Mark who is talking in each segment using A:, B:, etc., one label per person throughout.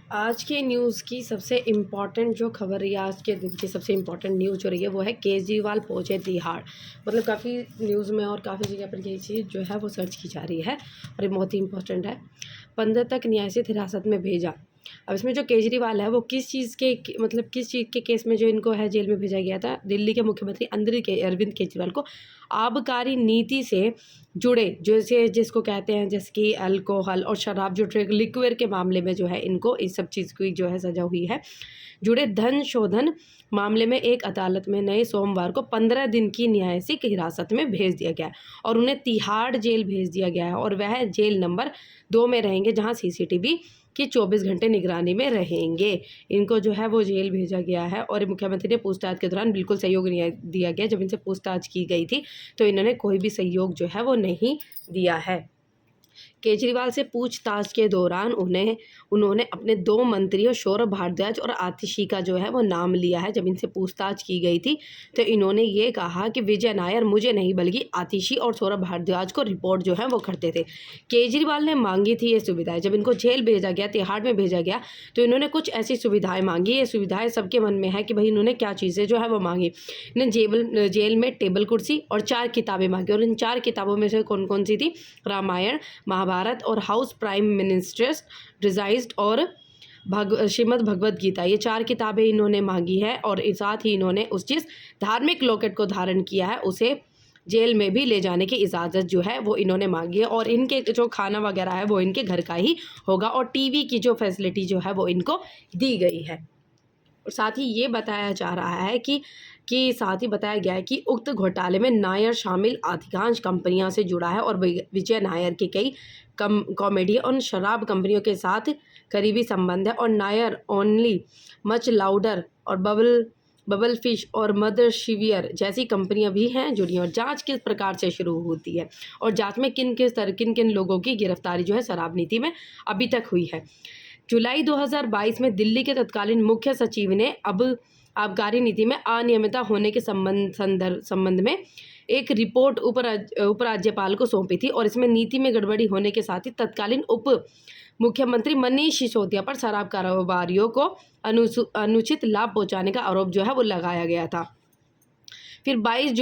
A: आज के न्यूज़ की सबसे इम्पॉर्टेंट जो खबर रही है, आज के दिन की सबसे इम्पॉर्टेंट न्यूज़ जो रही है वो है केजरीवाल पहुंचे तिहाड़। मतलब काफ़ी न्यूज़ में और काफ़ी जगह पर ये चीज़ जो है वो सर्च की जा रही है और ये बहुत ही इम्पॉर्टेंट है। 15 तक न्यायिक हिरासत में भेजा। अब इसमें जो केजरीवाल है वो किस चीज़ के मतलब किस चीज़ के केस में जो इनको है जेल में भेजा गया था, दिल्ली के मुख्यमंत्री अरविंद केजरीवाल को आबकारी नीति से जुड़े, जैसे जिसको कहते हैं जैसे कि अल्कोहल और शराब जो लिक्विड के मामले में जो है इनको इस सब चीज़ की जो है सज़ा हुई है, जुड़े धन शोधन मामले में एक अदालत में नए सोमवार को 15 दिन की न्यायिक हिरासत में भेज दिया गया और उन्हें तिहाड़ जेल भेज दिया गया है और वह जेल नंबर 2 में रहेंगे, जहां सीसीटीवी की 24 घंटे निगरानी में रहेंगे। इनको जो है वो जेल भेजा गया है और मुख्यमंत्री ने पूछताछ के दौरान बिल्कुल सहयोग नहीं दिया गया। जब इनसे पूछताछ की गई थी तो इन्होंने कोई भी सहयोग जो है वो नहीं दिया है। केजरीवाल से पूछताछ के दौरान उन्होंने अपने 2 मंत्रियों सौरभ भारद्वाज और आतिशी का जो है वो नाम लिया है। जब इनसे पूछताछ की गई थी तो इन्होंने ये कहा कि विजय नायर मुझे नहीं बल्कि आतिशी और सौरभ भारद्वाज को रिपोर्ट जो है वो करते थे। केजरीवाल ने मांगी थी ये सुविधाएं। जब इनको जेल भेजा गया, तिहाड़ में भेजा गया, तो इन्होंने कुछ ऐसी सुविधाएं मांगी। ये सुविधाएं सबके मन में है कि भाई इन्होंने क्या चीज़ें जो है वो मांगी। इन्हें जेल में टेबल कुर्सी और 4 किताबें मांगी और इन 4 किताबों में से कौन कौन सी थी? रामायण, महाभारत और हाउस प्राइम मिनिस्टर्स डिजाइज्ड और श्रीमद् भगवद गीता, ये 4 किताबें इन्होंने मांगी है। और साथ ही इन्होंने उस जिस धार्मिक लॉकेट को धारण किया है उसे जेल में भी ले जाने की इजाज़त जो है वो इन्होंने मांगी है और इनके जो खाना वगैरह है वो इनके घर का ही होगा और टीवी की जो फैसिलिटी जो है वो इनको दी गई है। और साथ ही ये बताया जा रहा है कि साथ ही बताया गया है कि उक्त घोटाले में नायर शामिल अधिकांश कंपनियों से जुड़ा है और विजय नायर के कई कॉमेडी और शराब कंपनियों के साथ करीबी संबंध है और नायर ओनली, मच लाउडर और बबल फिश और मदर शिवियर जैसी कंपनियां भी हैं जुड़ी। और जांच किस प्रकार से शुरू होती है और जांच में किन किन लोगों की गिरफ्तारी जो है शराब नीति में अभी तक हुई है। जुलाई 2022 में दिल्ली के तत्कालीन मुख्य सचिव ने आबकारी नीति में अनियमितता होने के संबंध में एक रिपोर्ट उपराज्यपाल को सौंपी थी और इसमें नीति में गड़बड़ी होने के साथ ही तत्कालीन उप मुख्यमंत्री मनीष सिसोदिया पर शराब कारोबारियों को अनुचित लाभ पहुंचाने का आरोप जो है वो लगाया गया था। फिर 22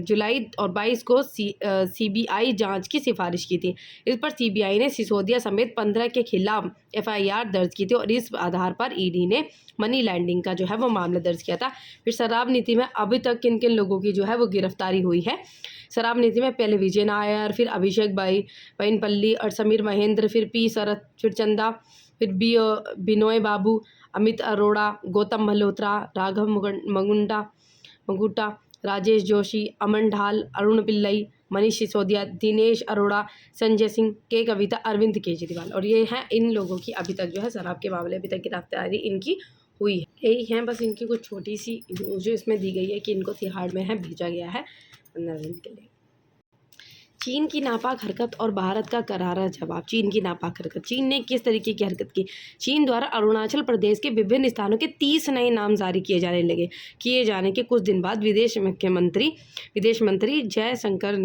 A: जुलाई और 22 को सीबीआई जांच की सिफारिश की थी। इस पर सीबीआई ने सिसोदिया समेत 15 के खिलाफ एफआईआर दर्ज की थी और इस आधार पर ईडी ने मनी लैंडिंग का जो है वो मामला दर्ज किया था। फिर शराब नीति में अभी तक किन किन लोगों की जो है वो गिरफ्तारी हुई है। शराब नीति में पहले विजय नायर, फिर अभिषेक बैनपल्ली और समीर महेंद्र, फिर पी शरद, फिर चंदा, फिर बिनोय बाबू, अमित अरोड़ा, गौतम मल्होत्रा, राघव मगुटा, राजेश जोशी, अमन ढाल, अरुण पिल्लई, मनीष सिसोदिया, दिनेश अरोड़ा, संजय सिंह, के कविता, अरविंद केजरीवाल। और ये हैं इन लोगों की अभी तक जो है शराब के मामले अभी तक गिरफ्तारी इनकी हुई है। यही है बस इनकी कुछ छोटी सी जो इसमें दी गई है कि इनको तिहाड़ में है भेजा गया है 15 दिन के लिए। चीन की नापाक हरकत और भारत का करारा जवाब। चीन की नापाक हरकत, चीन ने किस तरीके की हरकत की? चीन द्वारा अरुणाचल प्रदेश के विभिन्न स्थानों के 30 नए नाम जारी किए जाने के कुछ दिन बाद विदेश मंत्री जयशंकर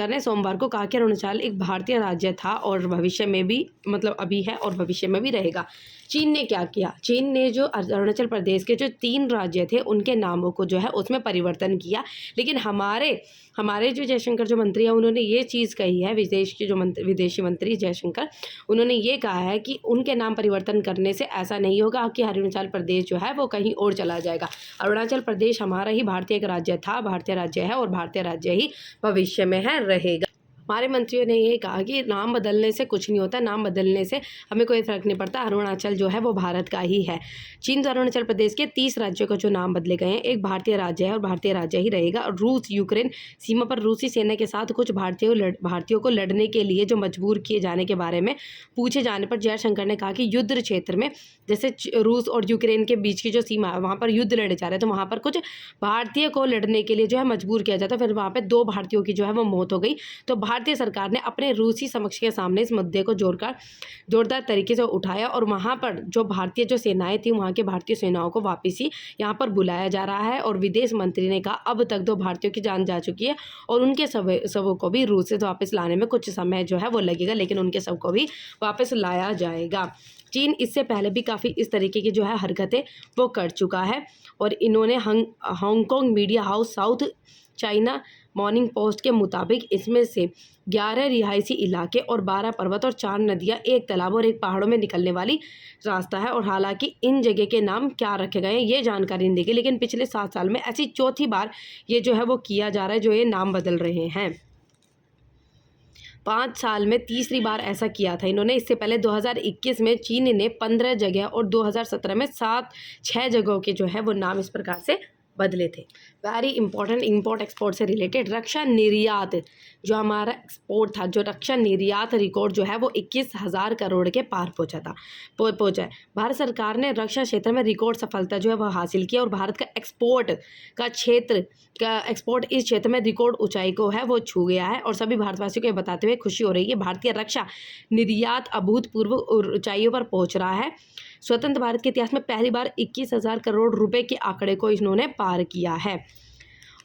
A: ने सोमवार को कहा कि अरुणाचल एक भारतीय राज्य था और भविष्य में भी, मतलब अभी है और भविष्य में भी रहेगा। चीन ने क्या किया? चीन ने जो अरुणाचल प्रदेश के जो 3 राज्य थे उनके नामों को जो है उसमें परिवर्तन किया। लेकिन हमारे जो जयशंकर जो मंत्री हैं उन्होंने ये चीज़ कही है, विदेशी मंत्री जयशंकर, उन्होंने ये कहा है कि उनके नाम परिवर्तन करने से ऐसा नहीं होगा कि अरुणाचल प्रदेश जो है वो कहीं और चला जाएगा। अरुणाचल प्रदेश हमारा ही भारतीय राज्य था, भारतीय राज्य है और भारतीय राज्य ही भविष्य में है, रहेगा। हमारे मंत्रियों ने ये कहा कि नाम बदलने से कुछ नहीं होता, नाम बदलने से हमें कोई फ़र्क नहीं पड़ता, अरुणाचल जो है वो भारत का ही है। चीन द्वारा अरुणाचल प्रदेश के 30 राज्यों का जो नाम बदले गए हैं, एक भारतीय राज्य है और भारतीय राज्य ही रहेगा। और रूस यूक्रेन सीमा पर रूसी सेना के साथ कुछ भारतीयों को लड़ने के लिए जो मजबूर किए जाने के बारे में पूछे जाने पर जयशंकर ने कहा कि युद्ध क्षेत्र में जैसे रूस और यूक्रेन के बीच की जो सीमा है वहाँ पर युद्ध लड़े जा रहे हैं, तो वहाँ पर कुछ भारतीय को लड़ने के लिए जो है मजबूर किया जाता है। फिर वहाँ पर 2 भारतीयों की जो है वो मौत हो गई। तो भारतीय सरकार ने अपने रूसी समकक्ष के सामने इस मुद्दे को जोरदार तरीके से उठाया और वहाँ पर जो भारतीय जो सेनाएं थी वहाँ के भारतीय सेनाओं को वापसी यहाँ पर बुलाया जा रहा है। और विदेश मंत्री ने कहा अब तक 2 भारतीयों की जान जा चुकी है और उनके शवों को भी रूस से वापस लाने में कुछ समय जो है वो लगेगा, लेकिन उनके शव को भी वापस लाया जाएगा। चीन इससे पहले भी काफ़ी इस तरीके की जो है हरकतें वो कर चुका है और इन्होंने Hong Kong media house south China morning post के मुताबिक इसमें से 11 रिहायशी इलाके और 12 पर्वत और 4 नदियाँ, 1 तालाब और 1 पहाड़ों में निकलने वाली रास्ता है। और हालांकि इन जगह के नाम क्या रखे गए हैं ये जानकारी नहीं दी गई, लेकिन पिछले 7 साल में ऐसी चौथी बार ये जो है वो किया जा रहा है जो ये नाम बदल रहे हैं। 5 साल में तीसरी बार ऐसा किया था इन्होंने। इससे पहले 2021 में चीन ने 15 जगह और 2017 में 6 जगहों के जो है वो नाम इस प्रकार से बदले थे। वेरी इंपॉर्टेंट इम्पोर्ट एक्सपोर्ट से रिलेटेड रक्षा निर्यात जो हमारा एक्सपोर्ट था, जो रक्षा निर्यात रिकॉर्ड जो है वो 21,000 करोड़ के पार पहुंचा है। भारत सरकार ने रक्षा क्षेत्र में रिकॉर्ड सफलता जो है वह हासिल की और भारत का एक्सपोर्ट इस क्षेत्र में रिकॉर्ड ऊंचाई को है वो छू गया है। और सभी भारतवासियों को ये बताते हुए खुशी हो रही है भारतीय रक्षा निर्यात अभूतपूर्व ऊंचाइयों पर पहुँच रहा है। स्वतंत्र भारत के इतिहास में पहली बार 21,000 करोड़ रुपए के आंकड़े को इन्होंने पार किया है।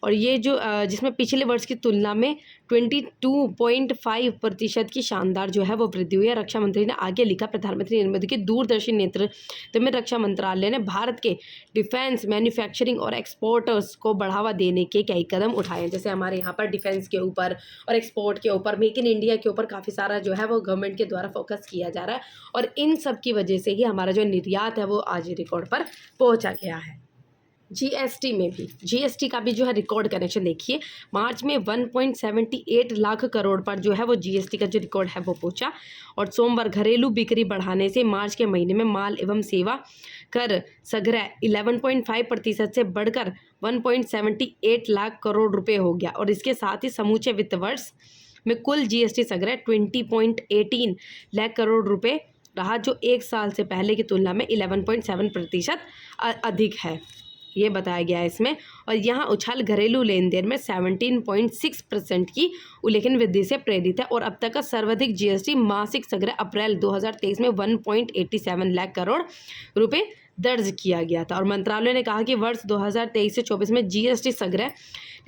A: और ये जो जिसमें पिछले वर्ष की तुलना में 22.5% की शानदार जो है वो वृद्धि हुई है। रक्षा मंत्री ने आगे लिखा, प्रधानमंत्री नरेंद्र मोदी के दूरदर्शी नेतृत्व में रक्षा मंत्रालय ने भारत के डिफेंस मैन्युफैक्चरिंग और एक्सपोर्टर्स को बढ़ावा देने के कई कदम उठाए हैं। जैसे हमारे यहाँ पर डिफेंस के ऊपर और एक्सपोर्ट के ऊपर, मेक इन इंडिया के ऊपर काफ़ी सारा जो है वो गवर्नमेंट के द्वारा फोकस किया जा रहा है और इन सब की वजह से ही हमारा जो निर्यात है वो आज रिकॉर्ड पर पहुँचा गया है। जीएसटी में भी जीएसटी का भी जो है रिकॉर्ड कनेक्शन देखिए, मार्च में 1.78 लाख करोड़ पर जो है वो जीएसटी का जो रिकॉर्ड है वो पहुंचा। और सोमवार घरेलू बिक्री बढ़ाने से मार्च के महीने में माल एवं सेवा कर संग्रह 11.5% से बढ़कर 1.78 लाख करोड़ रुपए हो गया। और इसके साथ ही समूचे वित्त वर्ष में कुल जीएसटी संग्रह 20.18 लाख करोड़ रुपए रहा, जो एक साल से पहले की तुलना में 11.7% अधिक है, ये बताया गया है इसमें। और यहाँ उछाल घरेलू लेन देन में 17.6% की उल्लेखनीय वृद्धि से प्रेरित है। और अब तक का सर्वाधिक जीएसटी मासिक संग्रह अप्रैल 2023 में 1.87 लाख करोड़ रुपए दर्ज किया गया था। और मंत्रालय ने कहा कि वर्ष 2023 से 24 में जीएसटी संग्रह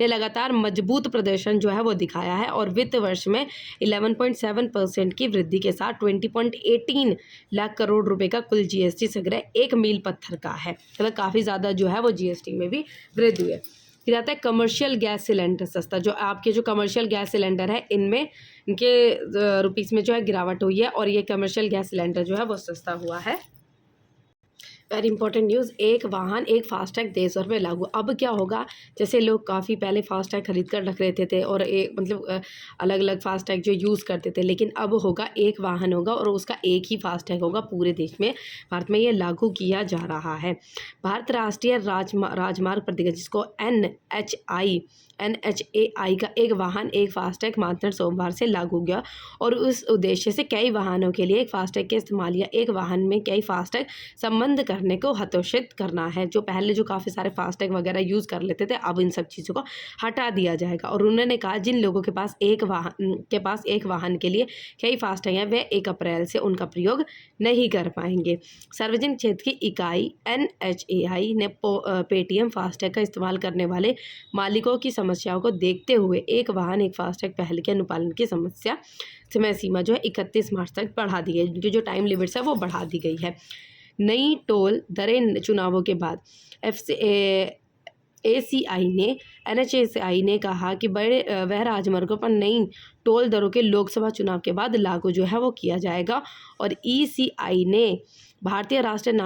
A: ने लगातार मजबूत प्रदर्शन जो है वो दिखाया है और वित्त वर्ष में 11.7% की वृद्धि के साथ 20.18 लाख करोड़ रुपए का कुल जीएसटी संग्रह एक मील पत्थर का है। मतलब काफ़ी ज़्यादा जो है वो जीएसटी में भी वृद्धि हुई है। फिर आता है कमर्शियल गैस सिलेंडर सस्ता। जो आपके जो कमर्शियल गैस सिलेंडर है इनमें इनके रुपीस में जो है गिरावट हुई है और ये कमर्शियल गैस सिलेंडर जो है वो सस्ता हुआ है। वेरी इंपॉर्टेंट न्यूज़, एक वाहन एक फास्टैग देश भर में लागू। अब क्या होगा, जैसे लोग काफ़ी पहले फास्टैग खरीद कर रख लेते थे और एक मतलब अलग अलग फास्टैग जो यूज़ करते थे, लेकिन अब होगा एक वाहन होगा और उसका एक ही फास्टैग होगा पूरे देश में। भारत में ये लागू किया जा रहा है। भारत राष्ट्रीय राजमार्ग प्राधिकरण जिसको NHAI का एक वाहन एक फास्टैग मानदंड सोमवार से लागू गया और उस उद्देश्य से कई वाहनों के लिए एक फास्टैग के इस्तेमाल या एक वाहन में कई फास्टैग संबंध करने को हतोषित करना है। जो पहले जो काफ़ी सारे फास्टैग वगैरह यूज़ कर लेते थे, अब इन सब चीज़ों को हटा दिया जाएगा। और उन्होंने कहा जिन लोगों के पास एक वाहन के लिए कई फास्टैग हैं वे 1 अप्रैल से उनका प्रयोग नहीं कर पाएंगे। सार्वजनिक क्षेत्र की इकाई NHAI ने पेटीएम फास्टैग का इस्तेमाल करने वाले मालिकों की समस्याओं को देखते हुए एक वाहन एक फास्टैग पहल के अनुपालन की समय सीमा जो है 31 मार्च तक बढ़ा दी है। इनकी जो टाइम लिमिट्स है वो बढ़ा दी गई है। नई टोल दरें चुनावों के बाद NHAI ने कहा कि बड़े वह राजमार्गों पर नई टोल दरों के लोकसभा चुनाव के बाद लागू जो है वो किया जाएगा। और ECI ने भारतीय राष्ट्रीय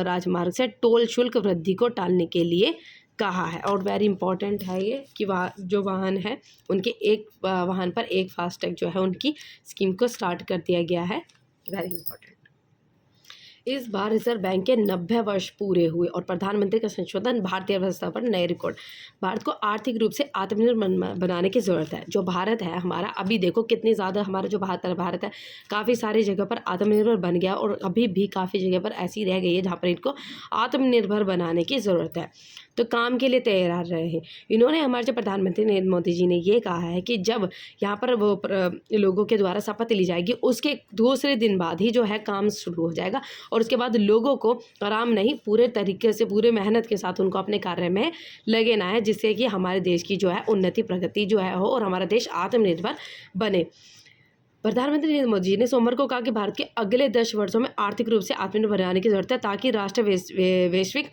A: राजमार्ग से टोल शुल्क वृद्धि को टालने के लिए कहा है। और वेरी इंपॉर्टेंट है ये कि जो वाहन है उनके एक वाहन पर एक फास्टैग जो है उनकी स्कीम को स्टार्ट कर दिया गया है। Very important. इस बार रिजर्व बैंक के 90 वर्ष पूरे हुए और प्रधानमंत्री का संशोधन भारतीय अर्थव्यवस्था पर नए रिकॉर्ड। भारत को आर्थिक रूप से आत्मनिर्भर बनाने की ज़रूरत है। जो भारत है हमारा, अभी देखो कितनी ज़्यादा हमारा जो भारत है काफ़ी सारी जगह पर आत्मनिर्भर बन गया और अभी भी काफ़ी जगह पर ऐसी रह गई है जहाँ पर इनको आत्मनिर्भर बनाने की ज़रूरत है। तो काम के लिए तैयार रहे। इन्होंने हमारे जो प्रधानमंत्री नरेंद्र मोदी जी ने ये कहा है कि जब यहाँ पर वो लोगों के द्वारा शपथ ली जाएगी उसके दूसरे दिन बाद ही जो है काम शुरू हो जाएगा और उसके बाद लोगों को आराम नहीं, पूरे तरीके से पूरे मेहनत के साथ उनको अपने कार्य में लगे ना है, जिससे कि हमारे देश की जो है उन्नति प्रगति जो है हो और हमारा देश आत्मनिर्भर बने। प्रधानमंत्री नरेंद्र मोदी जी ने सोमवार को कहा कि भारत के अगले 10 वर्षों में आर्थिक रूप से आत्मनिर्भर बनाने की जरूरत है ताकि राष्ट्र वैश्विक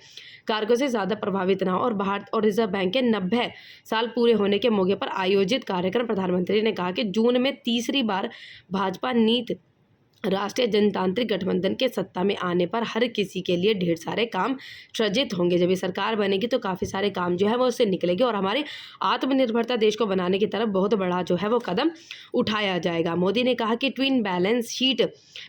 A: कारकों से ज़्यादा प्रभावित ना हो। और भारत और रिजर्व बैंक के 90 साल पूरे होने के मौके पर आयोजित कार्यक्रम प्रधानमंत्री ने कहा कि जून में तीसरी बार भाजपा नीति राष्ट्रीय जनतांत्रिक गठबंधन के सत्ता में आने पर हर किसी के लिए ढेर सारे काम सृजित होंगे। जब ये सरकार बनेगी तो काफ़ी सारे काम जो है वो उससे निकलेंगे और हमारे आत्मनिर्भरता देश को बनाने की तरफ बहुत बड़ा जो है वो कदम उठाया जाएगा। मोदी ने कहा कि ट्विन बैलेंस शीट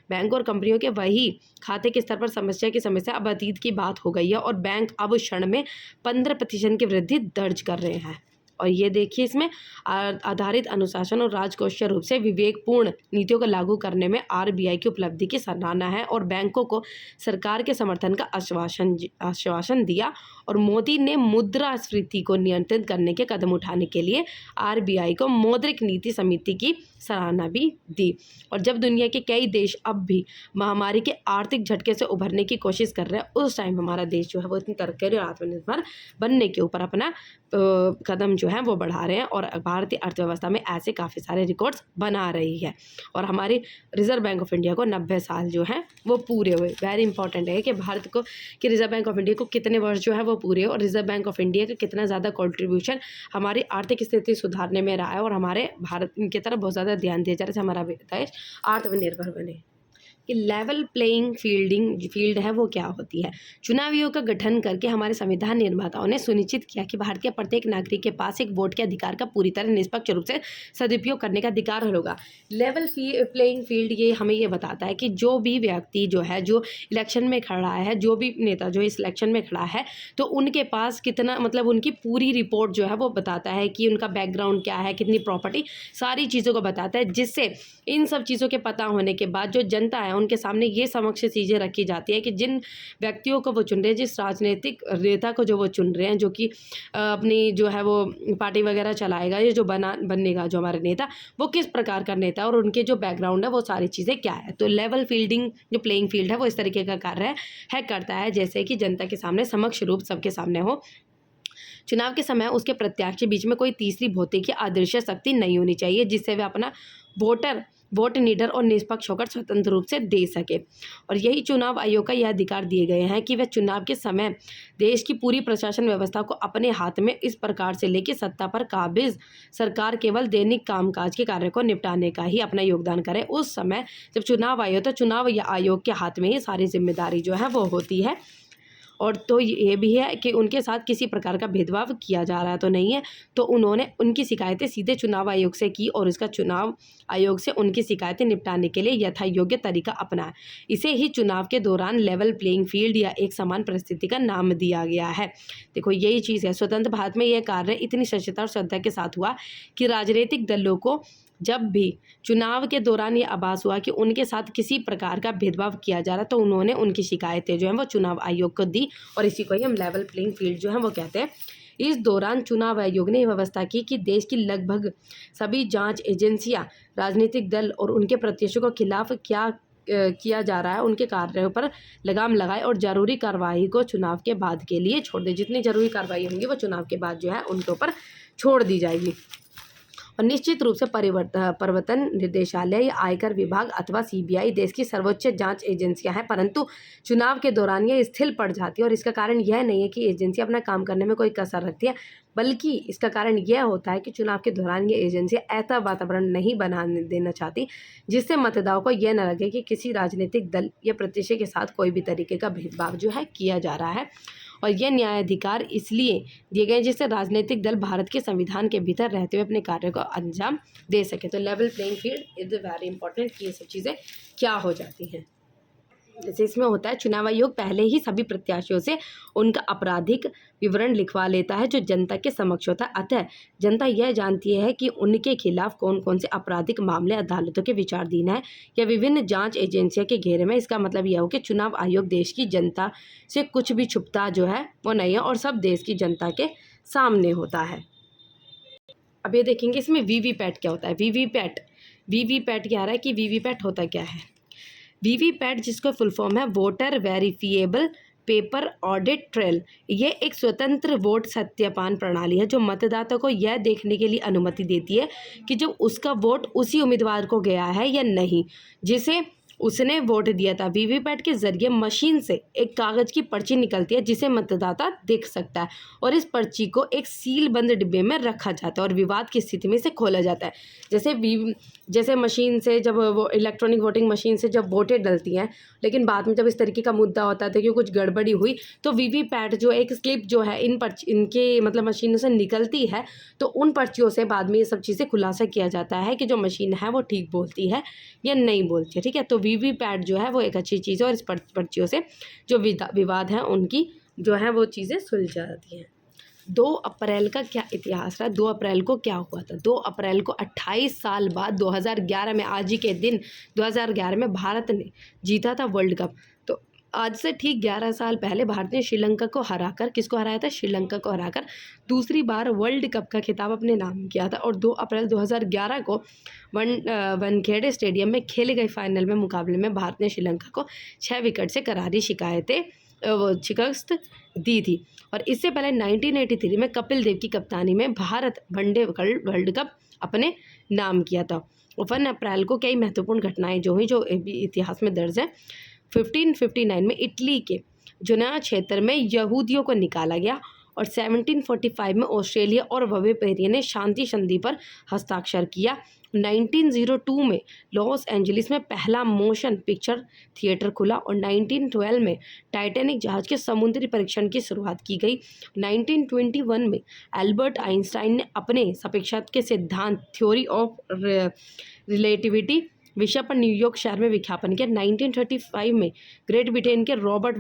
A: बैंक और कंपनियों के वही खाते के स्तर पर समस्या अब अतीत की बात हो गई है और बैंक अब क्षण में 15% की वृद्धि दर्ज कर रहे हैं। और ये देखिए, इसमें आधारित अनुशासन और राजकोषीय रूप से विवेकपूर्ण नीतियों को लागू करने में आरबीआई की उपलब्धि की सराहना है और बैंकों को सरकार के समर्थन का आश्वासन दिया। और मोदी ने मुद्रास्फीति को नियंत्रित करने के कदम उठाने के लिए आरबीआई को मौद्रिक नीति समिति की सराहना भी दी। और जब दुनिया के कई देश अब भी महामारी के आर्थिक झटके से उभरने की कोशिश कर रहे हैं, उस टाइम हमारा देश जो है वो इतनी तरक्की और आत्मनिर्भर बनने के ऊपर अपना कदम जो है वो बढ़ा रहे हैं और भारतीय अर्थव्यवस्था में ऐसे काफ़ी सारे रिकॉर्ड्स बना रही है। और हमारी रिजर्व बैंक ऑफ इंडिया को 90 साल जो हैं वो पूरे हुए। वेरी इंपॉर्टेंट है कि भारत को कि रिजर्व बैंक ऑफ इंडिया को कितने वर्ष जो है वो पूरे और रिजर्व बैंक ऑफ इंडिया का कितना ज़्यादा कॉन्ट्रीब्यूशन हमारी आर्थिक स्थिति सुधारने में रहा है और हमारे भारत की तरफ बहुत ज़्यादा ध्यान दिया जा रहा है, हमारा देश आत्मनिर्भर बने। कि लेवल प्लेइंग फील्ड है वो क्या होती है। चुनाव आयोग का गठन करके हमारे संविधान निर्माताओं ने सुनिश्चित किया कि भारत के प्रत्येक नागरिक के पास एक वोट के अधिकार का पूरी तरह निष्पक्ष रूप से सदुपयोग करने का अधिकार होगा। लेवल प्लेइंग फील्ड ये हमें ये बताता है कि जो भी व्यक्ति जो है जो इलेक्शन में खड़ा है, जो भी नेता जो इस इलेक्शन में खड़ा है, तो उनके पास कितना मतलब उनकी पूरी रिपोर्ट जो है वो बताता है कि उनका बैकग्राउंड क्या है, कितनी प्रॉपर्टी, सारी चीज़ों को बताता है, जिससे इन सब चीज़ों के पता होने के बाद जो जनता है उनके सामने ये समक्ष चीज़ें रखी जाती है कि जिन व्यक्तियों को वो चुन रहे हैं, जिस राजनीतिक नेता को जो वो चुन रहे हैं, जो कि अपनी जो है वो पार्टी वगैरह चलाएगा, ये जो बनेगा जो हमारे नेता, वो किस प्रकार का नेता और उनके जो बैकग्राउंड है वो सारी चीज़ें क्या है। तो लेवल फील्डिंग जो प्लेइंग फील्ड है वो इस तरीके का कार्य है करता है जैसे कि जनता के सामने समक्ष रूप सबके सामने हो। चुनाव के समय उसके प्रत्याशी बीच में कोई तीसरी भौतिक या अदृश्य शक्ति नहीं होनी चाहिए जिससे वे अपना वोट निडर और निष्पक्ष होकर स्वतंत्र रूप से दे सके। और यही चुनाव आयोग का यह अधिकार दिए गए हैं कि वह चुनाव के समय देश की पूरी प्रशासन व्यवस्था को अपने हाथ में इस प्रकार से लेकर सत्ता पर काबिज सरकार केवल दैनिक कामकाज के कार्य को निपटाने का ही अपना योगदान करे। उस समय जब चुनाव आयोग तो चुनाव आयोग के हाथ में ही सारी जिम्मेदारी जो है वो होती है। और तो ये भी है कि उनके साथ किसी प्रकार का भेदभाव किया जा रहा तो नहीं है, तो उन्होंने उनकी शिकायतें सीधे चुनाव आयोग से की और इसका चुनाव आयोग से उनकी शिकायतें निपटाने के लिए यथा योग्य तरीका अपनाया। इसे ही चुनाव के दौरान लेवल प्लेइंग फील्ड या एक समान परिस्थिति का नाम दिया गया है। देखो यही चीज़ है, स्वतंत्र भारत में यह कार्य इतनी सच्चता और श्रद्धा के साथ हुआ कि राजनीतिक दलों को जब भी चुनाव के दौरान ये आभास हुआ कि उनके साथ किसी प्रकार का भेदभाव किया जा रहा तो उन्होंने उनकी शिकायतें जो हैं वो चुनाव आयोग को दी और इसी को ही हम लेवल प्लेइंग फील्ड जो है वो कहते हैं। इस दौरान चुनाव आयोग ने व्यवस्था की कि देश की लगभग सभी जांच एजेंसियां, राजनीतिक दल और उनके प्रत्याशियों के खिलाफ क्या किया जा रहा है उनके कार्यों पर लगाम लगाए और ज़रूरी कार्रवाई को चुनाव के बाद के लिए छोड़ दे। जितनी ज़रूरी कार्रवाई होंगी वो चुनाव के बाद जो है उनके ऊपर छोड़ दी जाएगी। और निश्चित रूप से प्रवर्तन निदेशालय या आयकर विभाग अथवा सीबीआई देश की सर्वोच्च जांच एजेंसियां हैं, परंतु चुनाव के दौरान ये स्थिर पड़ जाती है। और इसका कारण यह नहीं है कि एजेंसी अपना काम करने में कोई कसर रखती है, बल्कि इसका कारण यह होता है कि चुनाव के दौरान ये एजेंसियां ऐसा वातावरण नहीं बनाने देना चाहती जिससे मतदाताओं को यह न लगे कि किसी राजनीतिक दल या प्रत्याशी के साथ कोई भी तरीके का भेदभाव जो है किया जा रहा है। और यह न्यायाधिकार इसलिए दिए गए जिससे राजनीतिक दल भारत के संविधान के भीतर रहते हुए अपने कार्य को अंजाम दे सके। तो level playing field is very important कि ये सब चीज़ें क्या हो जाती हैं। जैसे इसमें होता है, चुनाव आयोग पहले ही सभी प्रत्याशियों से उनका आपराधिक विवरण लिखवा लेता है जो जनता के समक्ष होता है। अतः जनता यह जानती है कि उनके खिलाफ कौन कौन से आपराधिक मामले अदालतों के विचाराधीन है या विभिन्न जांच एजेंसियों के घेरे में। इसका मतलब यह हो कि चुनाव आयोग देश की जनता से कुछ भी छुपता जो है वो नहीं है और सब देश की जनता के सामने होता है। अब ये देखेंगे इसमें वीवीपैट क्या होता है। वीवीपैट क्या आ रहा है कि वीवीपैट होता क्या है। वीवीपैट जिसका फुल फॉर्म है voter verifiable paper audit trail. ये एक स्वतंत्र वोट सत्यापन प्रणाली है जो मतदाता को यह देखने के लिए अनुमति देती है कि जब उसका वोट उसी उम्मीदवार को गया है या नहीं जिसे उसने वोट दिया था। वीवीपैट के जरिए मशीन से एक कागज़ की पर्ची निकलती है जिसे मतदाता देख सकता है और इस पर्ची को एक सील बंद डिब्बे में रखा जाता है और विवाद की स्थिति में इसे खोला जाता है। जैसे मशीन से जब वो इलेक्ट्रॉनिक वोटिंग मशीन से जब वोटें डलती हैं, लेकिन बाद में जब इस तरीके का मुद्दा होता है कि कुछ गड़बड़ी हुई तो वीवीपैट जो एक स्लिप जो है इनके मतलब मशीनों से निकलती है, तो उन पर्चियों से बाद में ये सब चीज़ें खुलासा किया जाता है कि जो मशीन है वो ठीक बोलती है या नहीं बोलती है। ठीक है, तो वीवीपैट जो है वो एक अच्छी चीज़ है और इस पर्चियों से जो विवाद हैं उनकी जो है वो चीज़ें सुलझ जाती हैं। 2 अप्रैल का क्या इतिहास रहा। 2 अप्रैल को क्या हुआ था। 2 अप्रैल को 28 साल बाद 2011 में आज ही के दिन 2011 में भारत ने जीता था वर्ल्ड कप। तो आज से ठीक 11 साल पहले भारत ने श्रीलंका को हराकर, किसको हराया था, श्रीलंका को हराकर दूसरी बार वर्ल्ड कप का खिताब अपने नाम किया था। और 2 अप्रैल 2011 को वानखेड़े स्टेडियम में खेले गए फाइनल में मुकाबले में भारत ने श्रीलंका को 6 विकेट से करारी शिकस्त दी थी। और इससे पहले 1983 में कपिल देव की कप्तानी में भारत वनडे वर्ल्ड कप अपने नाम किया था। 1 अप्रैल को कई महत्वपूर्ण घटनाएं जो इतिहास में दर्ज है। 1559 में इटली के जुना क्षेत्र में यहूदियों को निकाला गया और 1745 में ऑस्ट्रेलिया और वेवेपेरिया ने शांति संधि पर हस्ताक्षर किया। 1902 में लॉस एंजलिस में पहला मोशन पिक्चर थिएटर खुला और 1912 में टाइटैनिक जहाज़ के समुद्री परीक्षण की शुरुआत की गई। 1921 में एल्बर्ट आइंस्टाइन ने अपने सापेक्षता के सिद्धांत थ्योरी ऑफ रिलेटिविटी विषय पर न्यूयॉर्क शहर में विज्ञापन किया। 1935 में ग्रेट ब्रिटेन के रॉबर्ट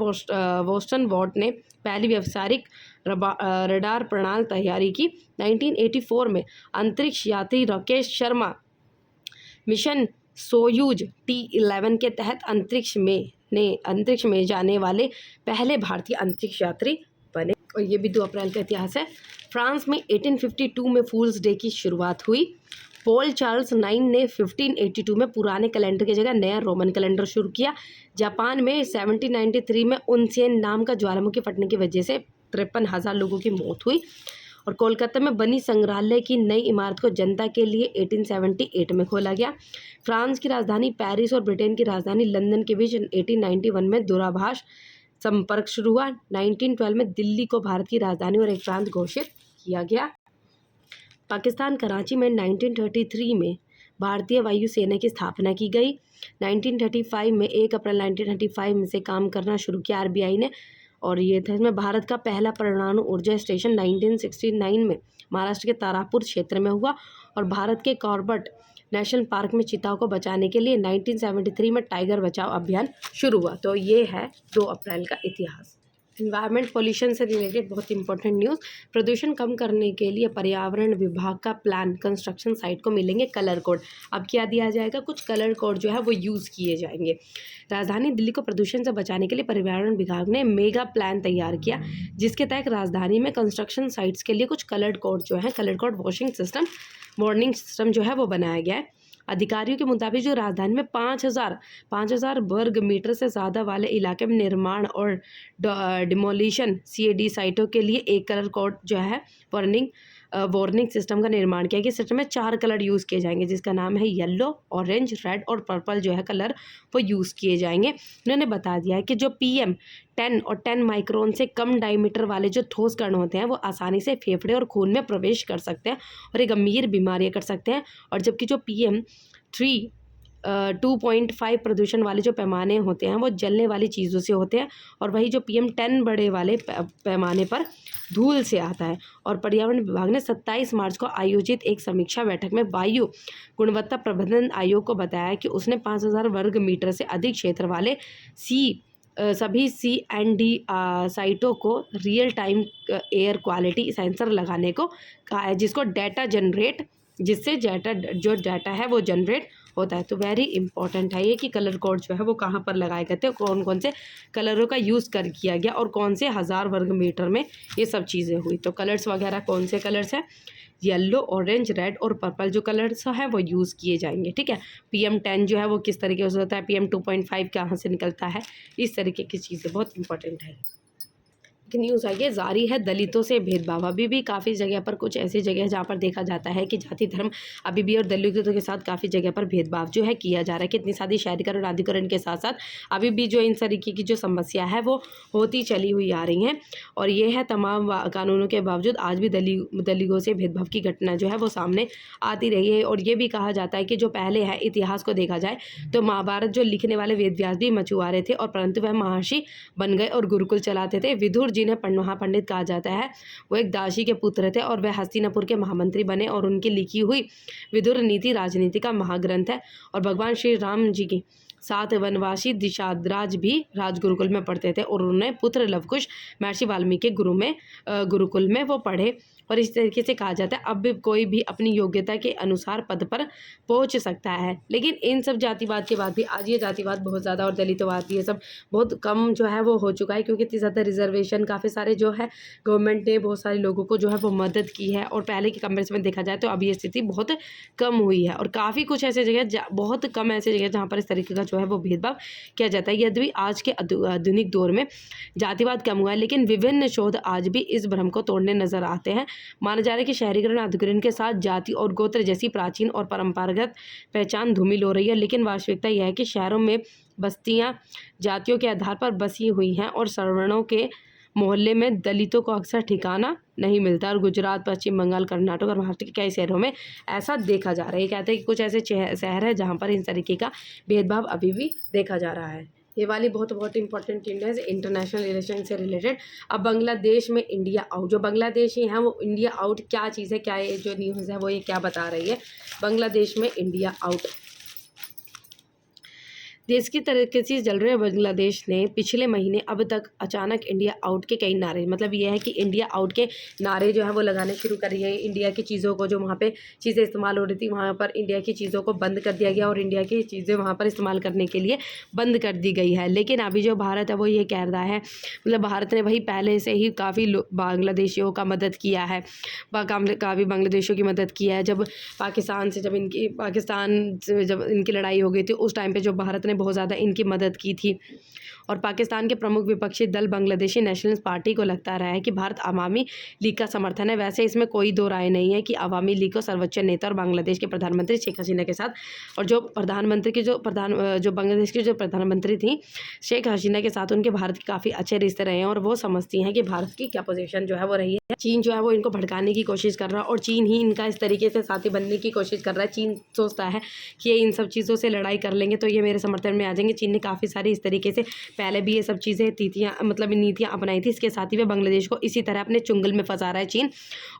A: वॉस्टन वॉट ने पहली व्यावसायिक रडार प्रणाली तैयारी की। 1984 में अंतरिक्ष यात्री Rakesh Sharma mission Soyuz T11 के तहत अंतरिक्ष में जाने वाले पहले भारतीय अंतरिक्ष यात्री बने। और ये भी 2 अप्रैल का इतिहास है। फ्रांस में 1852 में फूल्स डे की शुरुआत हुई। पॉल चार्ल्स 9 ने 1582 में पुराने कैलेंडर की जगह नया रोमन कैलेंडर शुरू किया। जापान में 1793 में उनसेन नाम का ज्वालामुखी फटने की वजह से 53,000 लोगों की मौत हुई। और कोलकाता में बनी संग्रहालय की नई इमारत को जनता के लिए 1878 में खोला गया। फ्रांस की राजधानी पेरिस और ब्रिटेन की राजधानी लंदन के बीच 1891 में दूरभाष संपर्क शुरू हुआ। 1912 में दिल्ली को भारत की राजधानी और एक प्रांत घोषित किया गया। पाकिस्तान कराची में 1933 में भारतीय वायुसेना की स्थापना की गई। 1935 में 1 अप्रैल 1935 में से काम करना शुरू किया आरबीआई ने। और ये था इसमें भारत का पहला परमाणु ऊर्जा स्टेशन 1969 में महाराष्ट्र के तारापुर क्षेत्र में हुआ। और भारत के कॉर्बेट नेशनल पार्क में चीताओं को बचाने के लिए 1973 में टाइगर बचाओ अभियान शुरू हुआ। तो ये है 2 अप्रैल का इतिहास। इन्वायरमेंट पॉल्यूशन से रिलेटेड बहुत इंपॉर्टेंट न्यूज़। प्रदूषण कम करने के लिए पर्यावरण विभाग का प्लान कंस्ट्रक्शन साइट को मिलेंगे कलर कोड। अब क्या दिया जाएगा, कुछ कलर कोड जो है वो यूज़ किए जाएंगे। राजधानी दिल्ली को प्रदूषण से बचाने के लिए पर्यावरण विभाग ने मेगा प्लान तैयार किया जिसके तहत राजधानी में कंस्ट्रक्शन साइट्स के लिए कुछ कलर कोड जो है कलर कोड वार्निंग सिस्टम जो है वो बनाया गया है। अधिकारियों के मुताबिक जो राजधानी में 5,000 वर्ग मीटर से ज़्यादा वाले इलाके में निर्माण और डिमोलिशन CAD साइटों के लिए एक कलर कोड जो है वार्निंग सिस्टम का निर्माण किया गया। सिस्टम में 4 कलर यूज़ किए जाएंगे जिसका नाम है येलो, ऑरेंज, रेड और पर्पल जो है कलर वो यूज़ किए जाएंगे। उन्होंने बता दिया है कि जो PM10 और 10 माइक्रोन से कम डायमीटर वाले जो ठोस कण होते हैं वो आसानी से फेफड़े और खून में प्रवेश कर सकते हैं और एक गंभीर बीमारियां कर सकते हैं। और जबकि जो PM3 2.5 प्रदूषण वाले जो पैमाने होते हैं वो जलने वाली चीज़ों से होते हैं, और वही जो PM10 बड़े वाले पैमाने पर धूल से आता है। और पर्यावरण विभाग ने 27 मार्च को आयोजित एक समीक्षा बैठक में वायु गुणवत्ता प्रबंधन आयोग को बताया कि उसने 5000 वर्ग मीटर से अधिक क्षेत्र वाले सभी C&D साइटों को real time air quality sensor लगाने को कहा है, जिससे जो डाटा है वो जनरेट होता है। तो वेरी इंपॉर्टेंट है ये कि कलर कोड जो है वो कहाँ पर लगाए गए थे, कौन कौन से कलरों का यूज़ किया गया और कौन से 1000 वर्ग मीटर में ये सब चीज़ें हुई। तो कलर्स वगैरह कौन से कलर्स हैं, येलो, ऑरेंज, रेड और पर्पल जो कलर्स है वो यूज़ किए जाएंगे। ठीक है, PM10 जो है वो किस तरीके से होता है, PM2.5 कहाँ से निकलता है, इस तरीके की चीज़ें बहुत इंपॉर्टेंट है। न्यूज़ आई है, जारी है दलितों से भेदभाव। अभी भी काफ़ी जगह पर कुछ ऐसी जगह है जहाँ पर देखा जाता है कि जाति धर्म अभी भी और दलितों के साथ काफ़ी जगह पर भेदभाव जो है किया जा रहा है। कितनी सारी शहरीकरण आधुनिकीकरण के साथ साथ अभी भी जो इन तरीके की जो समस्या है वो होती चली हुई आ रही हैं, और ये है तमाम कानूनों के बावजूद आज भी दलितों से भेदभाव की घटना जो है वो सामने आती रही है। और ये भी कहा जाता है कि जो पहले है इतिहास को देखा जाए तो महाभारत जो लिखने वाले वेद व्यास भी मछुआरे थे, और परंतु वह महर्षि बन गए और गुरुकुल चलाते थे। विदुर जिन्हें महापंडित कहा जाता है वो एक दासी के पुत्र थे, और वह हस्तिनापुर के महामंत्री बने, और उनकी लिखी हुई विदुर नीति राजनीति का महाग्रंथ है। और भगवान श्री राम जी की 7 वनवासी दिशाद्राज भी राजगुरुकुल में पढ़ते थे, और उन्होंने पुत्र लवकुश महर्षि वाल्मीकि गुरुकुल में वो पढ़े। और इस तरीके से कहा जाता है अब कोई भी अपनी योग्यता के अनुसार पद पर पहुंच सकता है। लेकिन इन सब जातिवाद के बाद भी आज ये जातिवाद बहुत ज़्यादा और दलितवाद भी ये सब बहुत कम जो है वो हो चुका है, क्योंकि इतनी ज़्यादा रिजर्वेशन काफ़ी सारे जो है गवर्नमेंट ने बहुत सारे लोगों को जो है वो मदद की है, और पहले के कंपेरिजन में देखा जाए तो अभी ये स्थिति बहुत कम हुई है। और काफ़ी कुछ ऐसे जगह बहुत कम ऐसे जगह जहाँ पर इस तरीके का जो है वो भेदभाव किया जाता है। यदि आज के आधुनिक दौर में जातिवाद कम हुआ है, लेकिन विभिन्न शोध आज भी इस भ्रम को तोड़ने नजर आते हैं। माना जा रहा है कि शहरीकरण आधुनिकीकरण के साथ जाति और गोत्र जैसी प्राचीन और परंपरागत पहचान धूमिल हो रही है, लेकिन वास्तविकता यह है कि शहरों में बस्तियां जातियों के आधार पर बसी हुई हैं, और सवर्णों के मोहल्ले में दलितों को अक्सर ठिकाना नहीं मिलता। और गुजरात, पश्चिम बंगाल, कर्नाटक और महाराष्ट्र के कई शहरों में ऐसा देखा जा रहा है। ये कहते हैं कि कुछ ऐसे शहर है जहाँ पर इन तरीके का भेदभाव अभी भी देखा जा रहा है। ये वाली बहुत इंपॉर्टेंट न्यूज़ है इंटरनेशनल रिलेशन से रिलेटेड। अब बांग्लादेश में इंडिया आउट, जो बांग्लादेशी हैं वो इंडिया आउट क्या चीज़ है, क्या ये जो न्यूज़ है वो ये क्या बता रही है, बांग्लादेश में इंडिया आउट। देश की तरक्की से जल रहे बांग्लादेश ने पिछले महीने अब तक अचानक इंडिया आउट के कई नारे, मतलब ये है कि इंडिया आउट के नारे जो है वो लगाने शुरू कर रही है। इंडिया की चीज़ों को, जो वहाँ पे चीज़ें इस्तेमाल हो रही थी वहाँ पर इंडिया की चीज़ों को बंद कर दिया गया, और इंडिया की चीज़ें वहाँ पर इस्तेमाल करने के लिए बंद कर दी गई है। लेकिन अभी जो भारत है वो ये कह रहा है, मतलब भारत ने वही पहले से ही काफ़ी बांग्लादेशियों का मदद किया है, काफ़ी बांग्लादेशियों की मदद किया है। जब पाकिस्तान से जब इनकी लड़ाई हो गई थी उस टाइम पर जो भारत ने बहुत ज़्यादा इनकी मदद की थी। और पाकिस्तान के प्रमुख विपक्षी दल बांग्लादेशी नेशनल पार्टी को लगता रहा है कि भारत अवामी लीग का समर्थन है। वैसे इसमें कोई दो राय नहीं है कि अवामी लीग को सर्वोच्च नेता और बांग्लादेश के प्रधानमंत्री शेख हसीना के साथ, और जो बांग्लादेश की जो प्रधानमंत्री थी शेख हसीना के साथ उनके भारत के काफ़ी अच्छे रिश्ते रहे हैं, और वो समझती हैं कि भारत की क्या पोजीशन जो है वो रही है। चीन जो है वो इनको भड़काने की कोशिश कर रहा है, और चीन ही इनका इस तरीके से साथी बनने की कोशिश कर रहा है। चीन सोचता है कि ये इन सब चीज़ों से लड़ाई कर लेंगे तो ये मेरे समर्थन में आ जाएंगे। चीन ने काफ़ी सारी इस तरीके से पहले भी ये सब चीज़ें नीतियाँ अपनाई थी। इसके साथ ही वह बांग्लादेश को इसी तरह अपने चुंगल में फंसा रहा है चीन,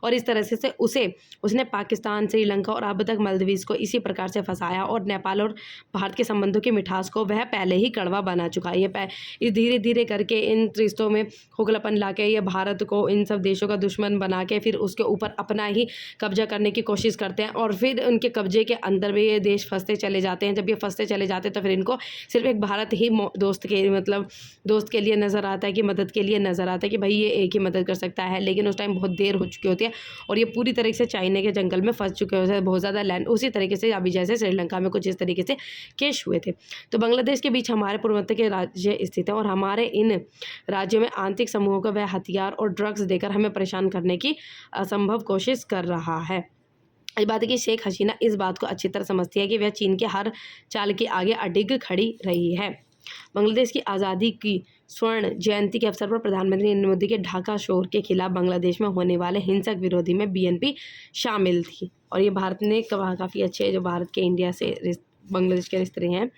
A: और इस तरह से उसने पाकिस्तान, श्रीलंका और अब तक मालदीव्स को इसी प्रकार से फंसाया, और नेपाल और भारत के संबंधों की मिठास को वह पहले ही कड़वा बना चुका है। ये धीरे धीरे करके इन रिश्तों में खोखलापन ला के ये भारत को इन सब देशों का दुश्मन बना के फिर उसके ऊपर अपना ही कब्जा करने की कोशिश करते हैं, और फिर उनके कब्जे के अंदर भी ये देश फंसते चले जाते हैं। जब ये फंसते चले जाते हैं तो फिर इनको सिर्फ एक भारत ही दोस्त के लिए नज़र आता है, कि मदद के लिए नज़र आता है कि भाई ये एक ही मदद कर सकता है। लेकिन उस टाइम बहुत देर हो चुकी होती है, और ये पूरी तरीके से चाइना के जंगल में फंस चुके होते हैं, बहुत ज़्यादा लैंड। उसी तरीके से अभी जैसे श्रीलंका में कुछ इस तरीके से केस हुए थे। तो बांग्लादेश के बीच हमारे पूर्वोत्तर के राज्य स्थित है, और हमारे इन राज्यों में आंतरिक समूहों को वह हथियार और ड्रग्स देकर हमें परेशान करने की असंभव कोशिश कर रहा है। इस बात है कि शेख हसीना इस बात को अच्छी तरह समझती है कि वह चीन के हर चाल के आगे अडिग खड़ी रही है। बांग्लादेश की आज़ादी की स्वर्ण जयंती के अवसर पर प्रधानमंत्री नरेंद्र मोदी के ढाका शोर के खिलाफ बांग्लादेश में होने वाले हिंसक विरोधी में BNP शामिल थी। और ये भारत ने काफ़ी अच्छे जो भारत के इंडिया से बांग्लादेश के रिश्ते हैं।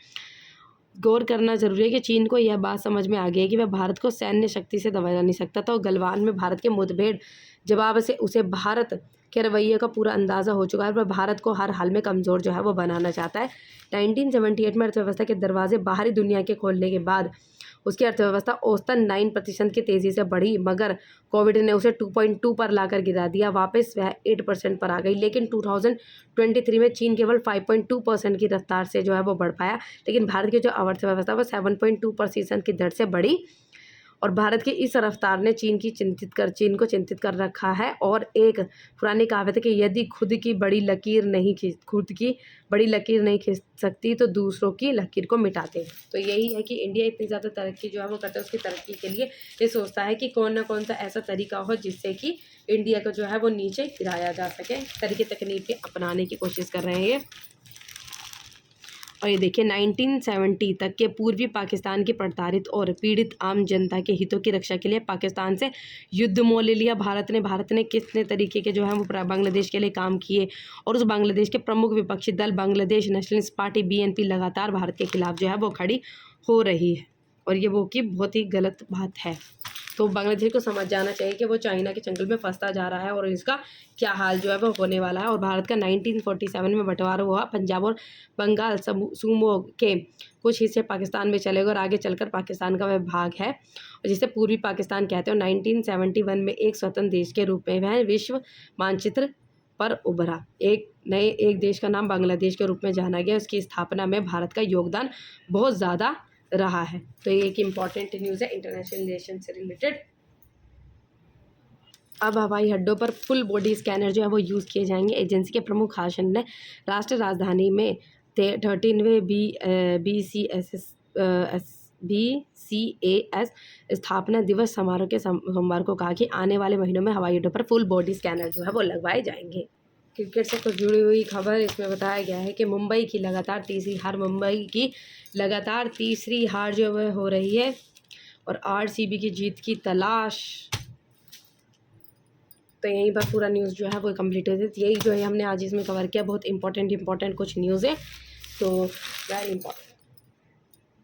A: गौर करना ज़रूरी है कि चीन को यह बात समझ में आ गई है कि वह भारत को सैन्य शक्ति से दबाया नहीं सकता था और गलवान में भारत के मुठभेड़ जवाब से उसे भारत के रवैये का पूरा अंदाज़ा हो चुका है। वह भारत को हर हाल में कमज़ोर जो है वो बनाना चाहता है। 1978 में अर्थव्यवस्था के दरवाजे बाहरी दुनिया के खोलने के बाद उसकी अर्थव्यवस्था औसतन 9% की तेज़ी से बढ़ी, मगर कोविड ने उसे 2.2 पर लाकर गिरा दिया। वापस वह 8% पर आ गई। लेकिन 2023 में चीन केवल 5.2% की रफ्तार से जो है वो बढ़ पाया, लेकिन भारत की जो अर्थव्यवस्था वो 7.2% की दर से बढ़ी। और भारत की इस रफ्तार ने चीन को चिंतित कर रखा है। और एक पुरानी कहावत है कि यदि खुद की बड़ी लकीर नहीं खींच सकती तो दूसरों की लकीर को मिटा दे। तो यही है कि इंडिया इतनी ज़्यादा तरक्की जो है वो करता है, उसकी तरक्की के लिए ये सोचता है कि कौन ना कौन सा ऐसा तरीका हो जिससे कि इंडिया को जो है वो नीचे गिराया जा सके। तरीके तकनीक अपनाने की कोशिश कर रहे हैं ये। और ये देखिए 1970 तक के पूर्वी पाकिस्तान की प्रताड़ित और पीड़ित आम जनता के हितों की रक्षा के लिए पाकिस्तान से युद्ध मोल ले लिया भारत ने कितने तरीके के जो है वो बांग्लादेश के लिए काम किए। और उस बांग्लादेश के प्रमुख विपक्षी दल बांग्लादेश नेशनलिस्ट पार्टी BNP लगातार भारत के खिलाफ जो है वो खड़ी हो रही है, और ये वो की बहुत ही गलत बात है। तो बांग्लादेश को समझ जाना चाहिए कि वो चाइना के चंगुल में फंसता जा रहा है और इसका क्या हाल जो है वो होने वाला है। और भारत का 1947 में बंटवारा हुआ पंजाब और बंगाल सूबों के कुछ हिस्से पाकिस्तान में चले गए और आगे चलकर पाकिस्तान का वह भाग है और जिसे पूर्वी पाकिस्तान कहते हैं। 1971 में एक स्वतंत्र देश के रूप में वह विश्व मानचित्र पर उभरा। एक देश का नाम बांग्लादेश के रूप में जाना गया। उसकी स्थापना में भारत का योगदान बहुत ज़्यादा रहा है। तो ये एक इम्पॉर्टेंट न्यूज़ है इंटरनेशनल रिलेशन से रिलेटेड। अब हवाई अड्डों पर फुल बॉडी स्कैनर जो है वो यूज़ किए जाएंगे। एजेंसी के प्रमुख हाशन ने राष्ट्रीय राजधानी में 13वें BCAS स्थापना दिवस समारोह के सोमवार को कहा कि आने वाले महीनों में हवाई अड्डों पर फुल बॉडी स्कैनर जो है वो लगवाए जाएंगे। क्रिकेट से कुछ जुड़ी हुई खबर इसमें बताया गया है कि मुंबई की लगातार तीसरी हार जो है हो रही है और RCB की जीत की तलाश। तो यहीं पर पूरा न्यूज़ जो है वो कंप्लीट हो जाती है। यही जो है हमने आज इसमें कवर किया। बहुत इंपॉर्टेंट कुछ न्यूज़ है, तो वेरी इंपॉर्टेंट।